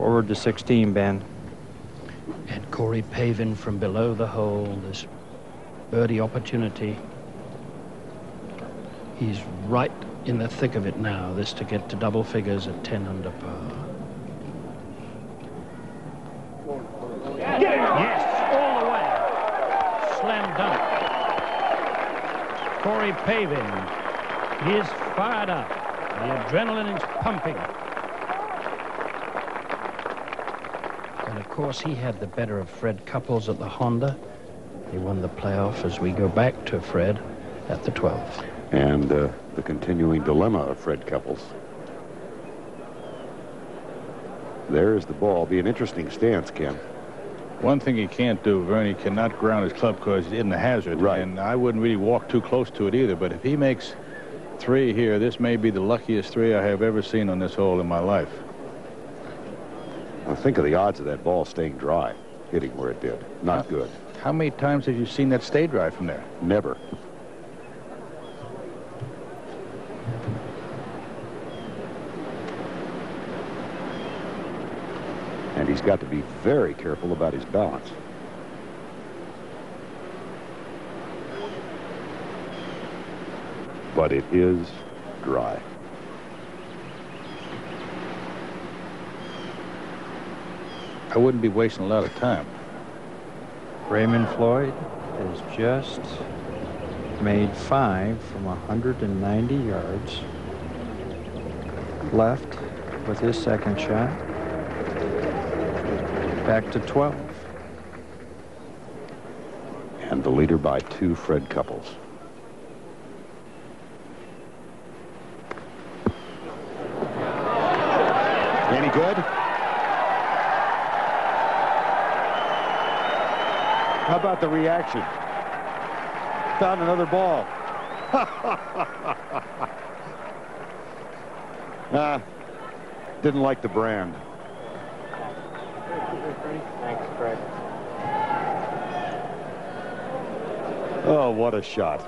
Forward to 16, Ben. And Corey Pavin from below the hole, this birdie opportunity. He's right in the thick of it now, this to get to double figures at 10 under par. Yes, all the way. Slam dunk. Corey Pavin, he is fired up. The adrenaline is pumping. And of course, he had the better of Fred Couples at the Honda. He won the playoff as we go back to Fred at the 12th. And the continuing dilemma of Fred Couples. There's the ball. Be an interesting stance, Ken. One thing he can't do, Vern, he cannot ground his club because he's in the hazard. Right. And I wouldn't really walk too close to it either. But if he makes 3 here, this may be the luckiest 3 I have ever seen on this hole in my life. Now think of the odds of that ball staying dry, hitting where it did. Not good. How many times have you seen that stay dry from there? Never. And he's got to be very careful about his balance. But it is dry. I wouldn't be wasting a lot of time. Raymond Floyd has just made 5 from 190 yards. Left with his second shot. Back to 12. And the leader by 2, Fred Couples. Any good? How about the reaction? Found another ball. Didn't like the brand. Thanks, Fred. Oh, what a shot.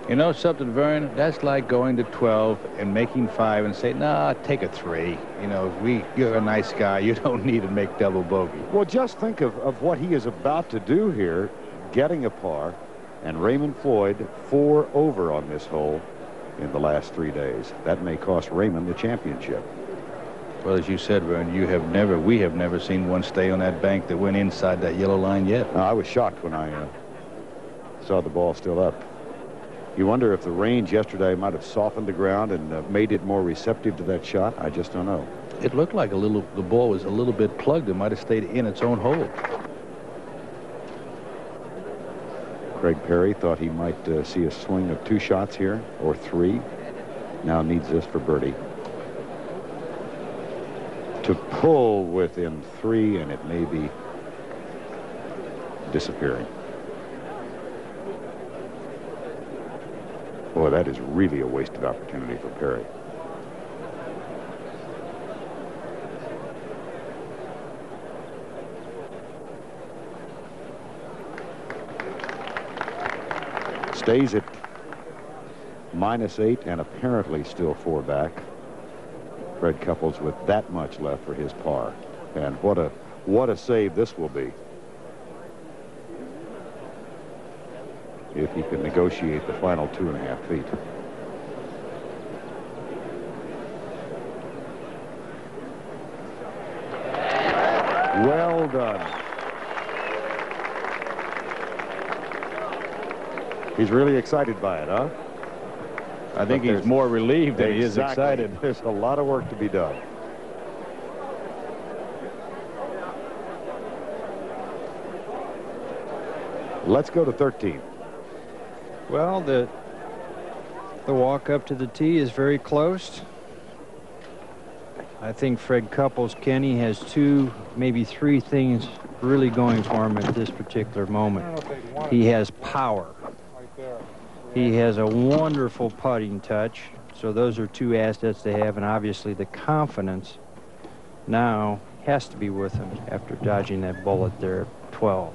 You know something, Vern? That's like going to 12 and making 5 and say, nah, take a 3. You know, you're a nice guy. You don't need to make double bogey. Well, just think of what he is about to do here, getting a par, and Raymond Floyd 4 over on this hole in the last 3 days. That may cost Raymond the championship. Well, as you said, Vern, we have never seen one stay on that bank that went inside that yellow line yet. I was shocked when I saw the ball still up. You wonder if the range yesterday might have softened the ground and made it more receptive to that shot. I just don't know. It looked like the ball was a little bit plugged. It might have stayed in its own hole. Craig Perry thought he might see a swing of 2 shots here, or 3. Now needs this for birdie. To pull within 3, and it may be disappearing. Boy, that is really a wasted opportunity for Perry. Stays at -8 and apparently still 4 back. Fred Couples with that much left for his par. And what a save this will be. If he can negotiate the final 2.5 feet. Well done. He's really excited by it, huh? I think he's more relieved than he is Exactly. excited. There's a lot of work to be done. Let's go to 13. Well, the walk up to the tee is very close. I think Fred Couples, Kenny, has 2, maybe 3 things really going for him at this particular moment. He has power. He has a wonderful putting touch. So those are 2 assets to have, and obviously the confidence now has to be with him after dodging that bullet there at 12.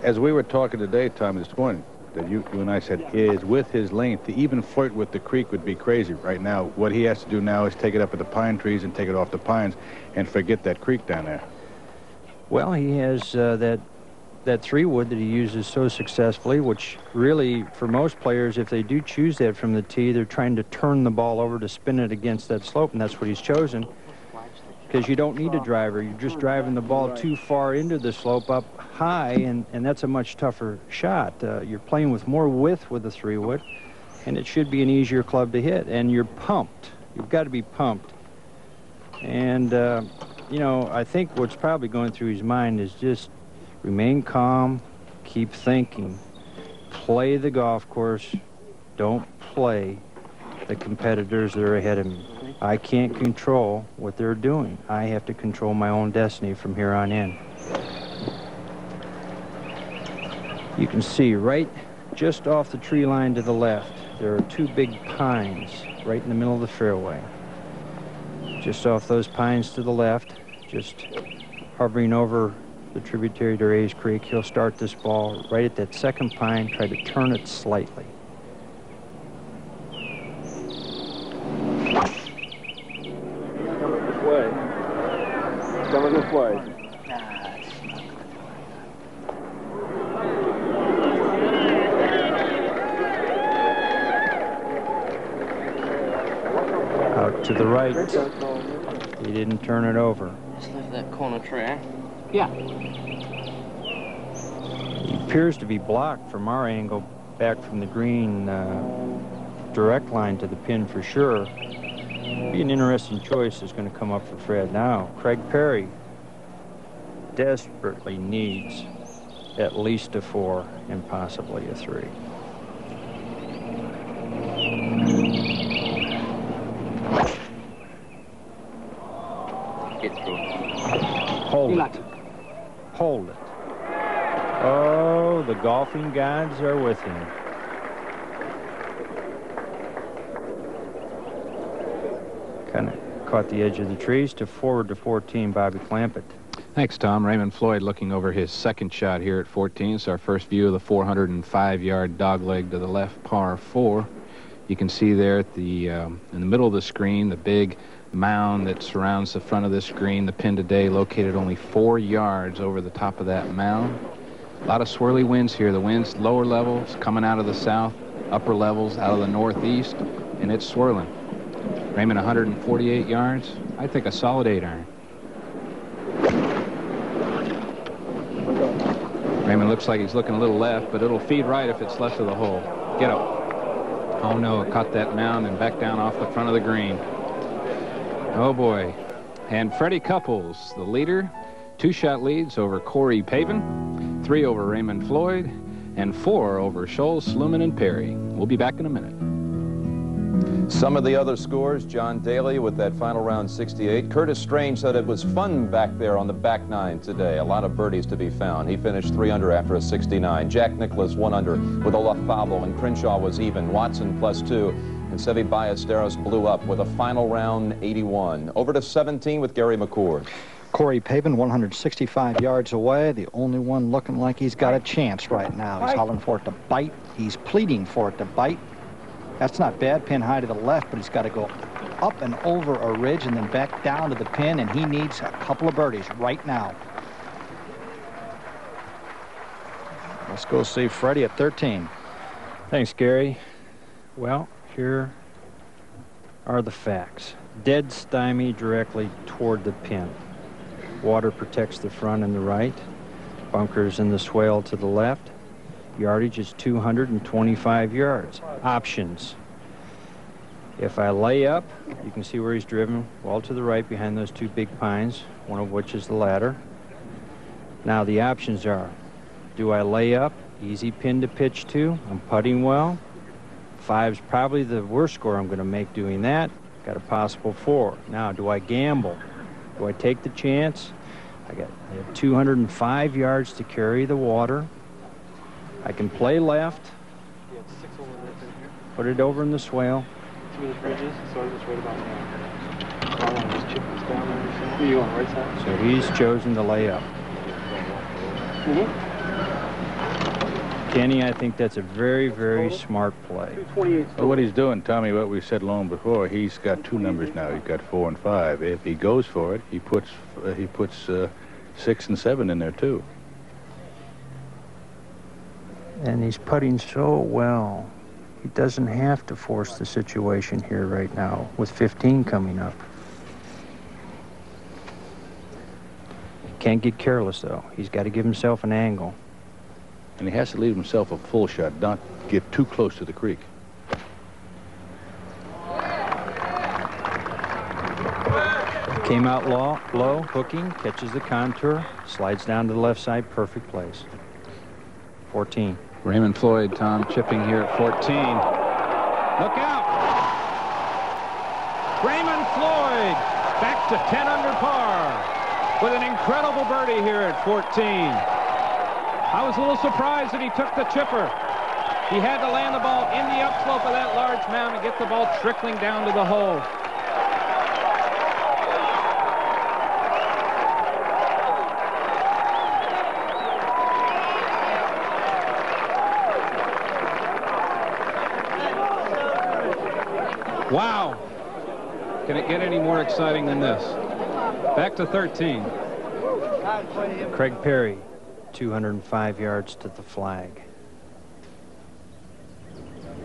As we were talking today, Tom, this morning, that you and I said is with his length to even flirt with the creek would be crazy right now. What he has to do now is take it up at the pine trees and take it off the pines and forget that creek down there. Well, he has that 3-wood that he uses so successfully, which really, for most players, if they do choose that from the tee, they're trying to turn the ball over to spin it against that slope, and that's what he's chosen. Because you don't need a driver. You're just driving the ball too far into the slope up high, and that's a much tougher shot. You're playing with more width with the 3-wood, and it should be an easier club to hit. And you're pumped. You've got to be pumped. And, you know, I think what's probably going through his mind is just remain calm, keep thinking, play the golf course, don't play the competitors that are ahead of me. I can't control what they're doing. I have to control my own destiny from here on in. You can see right just off the tree line to the left, there are 2 big pines right in the middle of the fairway. Just off those pines to the left, just hovering over the tributary to Rays Creek, he'll start this ball right at that second pine, try to turn it slightly. Coming this way. Out to the right. He didn't turn it over. Just left that corner tree. Yeah. He appears to be blocked from our angle back from the green direct line to the pin for sure. Be an interesting choice is going to come up for Fred now. Craig Perry desperately needs at least a 4 and possibly a 3. Get through. Hold it. Hold it. Oh, the golfing gods are with him. Kind of caught the edge of the trees to forward to 14, Bobby Clampett. Thanks, Tom. Raymond Floyd looking over his second shot here at 14. It's our first view of the 405-yard dogleg to the left, par 4. You can see there at the in the middle of the screen, the big mound that surrounds the front of this green. The pin today located only 4 yards over the top of that mound. A lot of swirly winds here. The wind's lower levels coming out of the south, upper levels out of the northeast, and it's swirling. Raymond 148 yards. I think a solid 8-iron. Raymond looks like he's looking a little left, but it'll feed right if it's left of the hole. Get up. Oh no, it caught that mound and back down off the front of the green. Oh boy. And Freddie Couples, the leader, 2-shot leads over Corey Pavin, 3 over Raymond Floyd, and 4 over Scholes, Sluman, and Perry. We'll be back in a minute. Some of the other scores, John Daly with that final round 68. Curtis Strange said it was fun back there on the back 9 today. A lot of birdies to be found. He finished 3 under after a 69. Jack Nicklaus 1 under with Olaf Pablo, and Crenshaw was even. Watson +2, and Seve Ballesteros blew up with a final round 81. Over to 17 with Gary McCord. Corey Pavin, 165 yards away, the only one looking like he's got a chance right now. He's hollering for it to bite. He's pleading for it to bite. That's not bad, pin high to the left, but he's got to go up and over a ridge and then back down to the pin, and he needs a couple of birdies right now. Let's go see Freddie at 13. Thanks, Gary. Well, here are the facts. Dead stymie directly toward the pin. Water protects the front and the right. Bunkers in the swale to the left. Yardage is 225 yards. Options. If I lay up, you can see where he's driven, well to the right behind those 2 big pines, one of which is the ladder. Now the options are, do I lay up, easy pin to pitch to, I'm putting well. 5's probably the worst score I'm going to make doing that. Got a possible 4. Now, do I gamble? Do I take the chance? I have 205 yards to carry the water. I can play left, put it over in the swale. So he's chosen to lay up. Kenny, I think that's a very, very smart play. Well, what he's doing, Tommy, what we said long before, he's got 2 numbers now. He's got 4 and 5. If he goes for it, he puts 6 and 7 in there too. And he's putting so well. He doesn't have to force the situation here right now with 15 coming up. Can't get careless, though. He's got to give himself an angle. And he has to leave himself a full shot, not get too close to the creek. Came out low, hooking, catches the contour, slides down to the left side, perfect place. 14. Raymond Floyd, Tom, chipping here at 14. Look out! Raymond Floyd back to 10 under par with an incredible birdie here at 14. I was a little surprised that he took the chipper. He had to land the ball in the upslope of that large mound and get the ball trickling down to the hole. Wow. Can it get any more exciting than this? Back to 13. Craig Perry, 205 yards to the flag.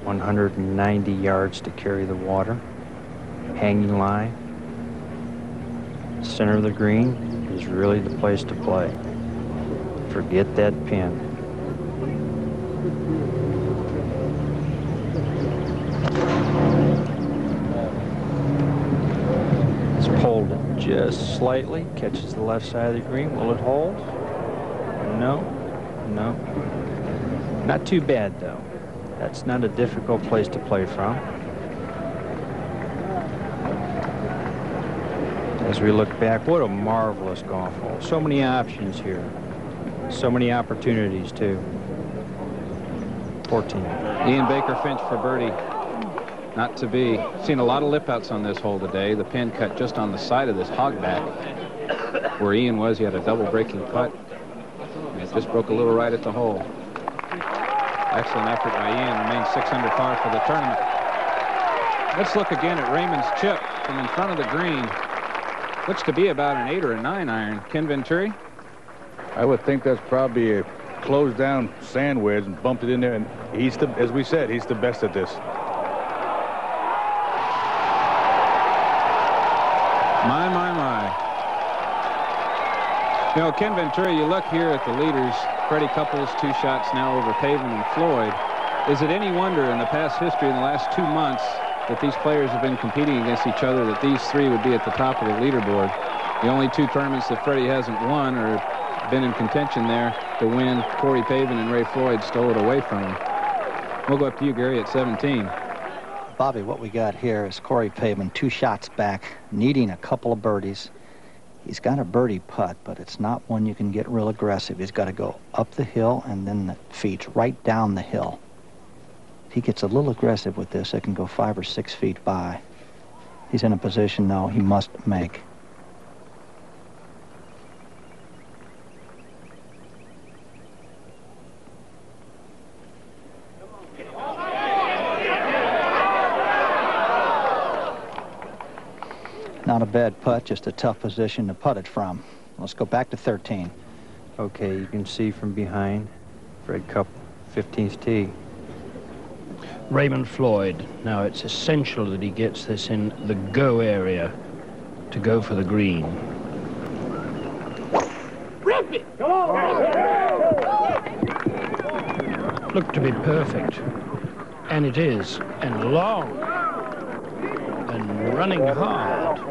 190 yards to carry the water. Hanging line. Center of the green is really the place to play. Forget that pin. Just slightly, catches the left side of the green. Will it hold? No, no. Not too bad, though. That's not a difficult place to play from. As we look back, what a marvelous golf hole. So many options here. So many opportunities, too. 14. Ian Baker Finch for birdie. Not to be. Seen a lot of lip outs on this hole today. The pin cut just on the side of this hogback. Where Ian was, he had a double breaking putt. And it just broke a little right at the hole. Excellent effort by Ian. Remains 6 under par for the tournament. Let's look again at Raymond's chip from in front of the green. Looks to be about an 8 or a 9 iron. Ken Venturi? I would think that's probably a closed down sand wedge and bumped it in there. And he's the, as we said, he's the best at this. My, my, my. You know, Ken Venturi, you look here at the leaders, Freddie Couples, 2 shots now over Pavin and Floyd. Is it any wonder in the past history in the last 2 months that these players have been competing against each other, that these 3 would be at the top of the leaderboard? The only 2 tournaments that Freddie hasn't won or been in contention there to win, Corey Pavin and Ray Floyd stole it away from him. We'll go up to you, Gary, at 17. Bobby, what we got here is Corey Pavin 2 shots back, needing a couple of birdies. He's got a birdie putt, but it's not one you can get real aggressive. He's got to go up the hill and then the feet right down the hill. If he gets a little aggressive with this, it can go 5 or 6 feet by. He's in a position now he must make. Not a bad putt, just a tough position to putt it from. Let's go back to 13. Okay, you can see from behind, Fred Cup, 15th tee. Raymond Floyd. Now it's essential that he gets this in the go area to go for the green. Rip it! Come on! Looked to be perfect. And it is. And long. And running hard.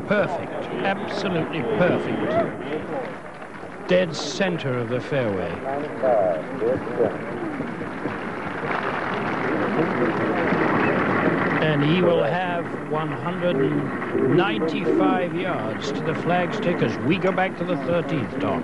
Perfect. Absolutely perfect. Dead center of the fairway. And he will have 195 yards to the flagstick as we go back to the 13th, Tom.